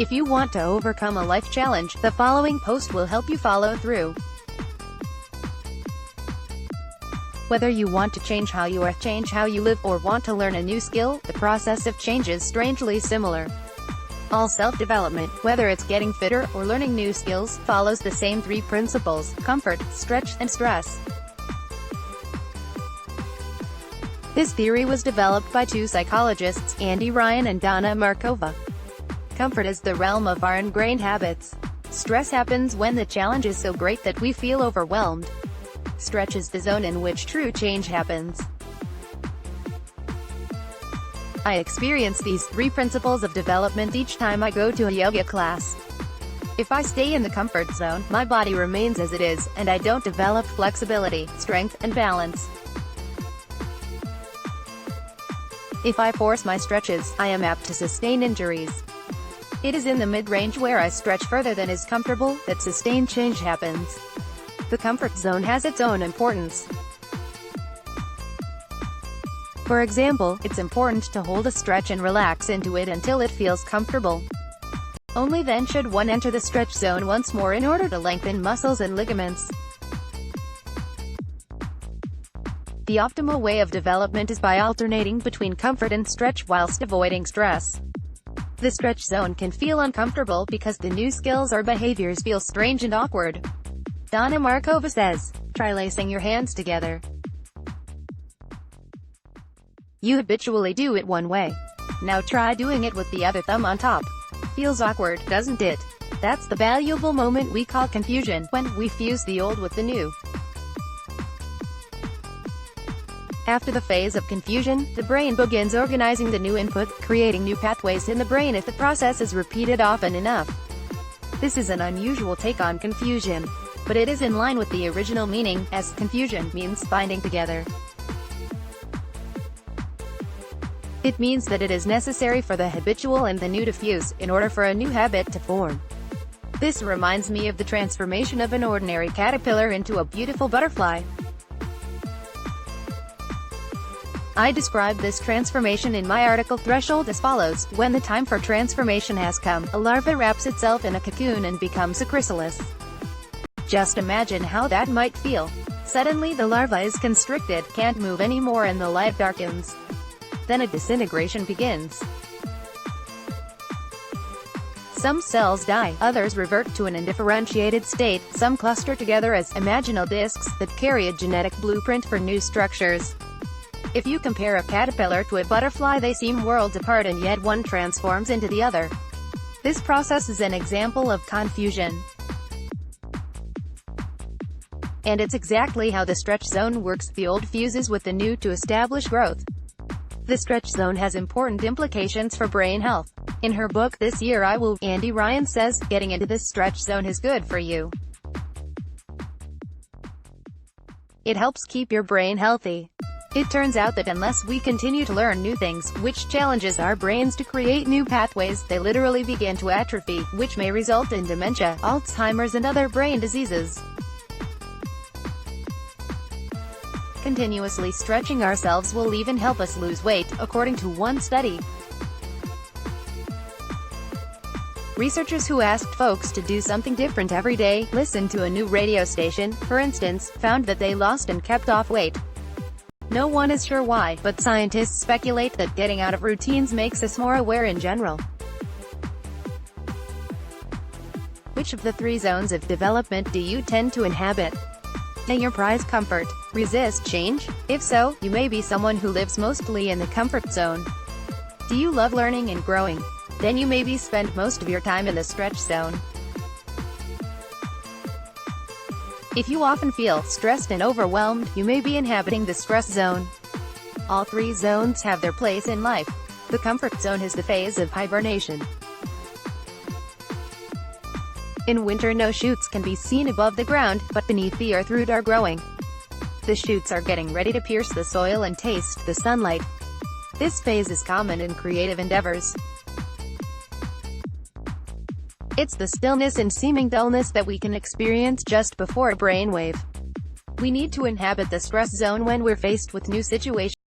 If you want to overcome a life challenge, the following post will help you follow through. Whether you want to change how you are, change how you live, or want to learn a new skill, the process of change is strangely similar. All self-development, whether it's getting fitter or learning new skills, follows the same three principles: comfort, stretch, and stress. This theory was developed by two psychologists, Andy Ryan and Donna Markova. Comfort is the realm of our ingrained habits. Stress happens when the challenge is so great that we feel overwhelmed. Stretch is the zone in which true change happens. I experience these three principles of development each time I go to a yoga class. If I stay in the comfort zone, my body remains as it is, and I don't develop flexibility, strength, and balance. If I force my stretches, I am apt to sustain injuries. It is in the mid-range where I stretch further than is comfortable that sustained change happens. The comfort zone has its own importance. For example, it's important to hold a stretch and relax into it until it feels comfortable. Only then should one enter the stretch zone once more in order to lengthen muscles and ligaments. The optimal way of development is by alternating between comfort and stretch whilst avoiding stress. The stretch zone can feel uncomfortable because the new skills or behaviors feel strange and awkward. Donna Markova says, try lacing your hands together. You habitually do it one way. Now try doing it with the other thumb on top. Feels awkward, doesn't it? That's the valuable moment we call confusion, when we fuse the old with the new. After the phase of confusion, the brain begins organizing the new input, creating new pathways in the brain if the process is repeated often enough. This is an unusual take on confusion, but it is in line with the original meaning, as confusion means binding together. It means that it is necessary for the habitual and the new to fuse, in order for a new habit to form. This reminds me of the transformation of an ordinary caterpillar into a beautiful butterfly. I describe this transformation in my article Threshold as follows: when the time for transformation has come, a larva wraps itself in a cocoon and becomes a chrysalis. Just imagine how that might feel. Suddenly the larva is constricted, can't move anymore, and the light darkens. Then a disintegration begins. Some cells die, others revert to an undifferentiated state, some cluster together as imaginal discs that carry a genetic blueprint for new structures. If you compare a caterpillar to a butterfly, they seem worlds apart, and yet one transforms into the other. This process is an example of confusion. And it's exactly how the stretch zone works. The old fuses with the new to establish growth. The stretch zone has important implications for brain health. In her book This Year I Will, Andy Ryan says, getting into this stretch zone is good for you. It helps keep your brain healthy. It turns out that unless we continue to learn new things, which challenges our brains to create new pathways, they literally begin to atrophy, which may result in dementia, Alzheimer's, and other brain diseases. Continuously stretching ourselves will even help us lose weight, according to one study. Researchers who asked folks to do something different every day, listen to a new radio station, for instance, found that they lost and kept off weight. No one is sure why, but scientists speculate that getting out of routines makes us more aware in general. Which of the three zones of development do you tend to inhabit? Do you prize comfort, resist change? If so, you may be someone who lives mostly in the comfort zone. Do you love learning and growing? Then you maybe spend most of your time in the stretch zone. If you often feel stressed and overwhelmed, you may be inhabiting the stress zone. All three zones have their place in life. The comfort zone is the phase of hibernation. In winter, no shoots can be seen above the ground, but beneath the earth roots are growing. The shoots are getting ready to pierce the soil and taste the sunlight. This phase is common in creative endeavors. It's the stillness and seeming dullness that we can experience just before a brainwave. We need to inhabit the stress zone when we're faced with new situations.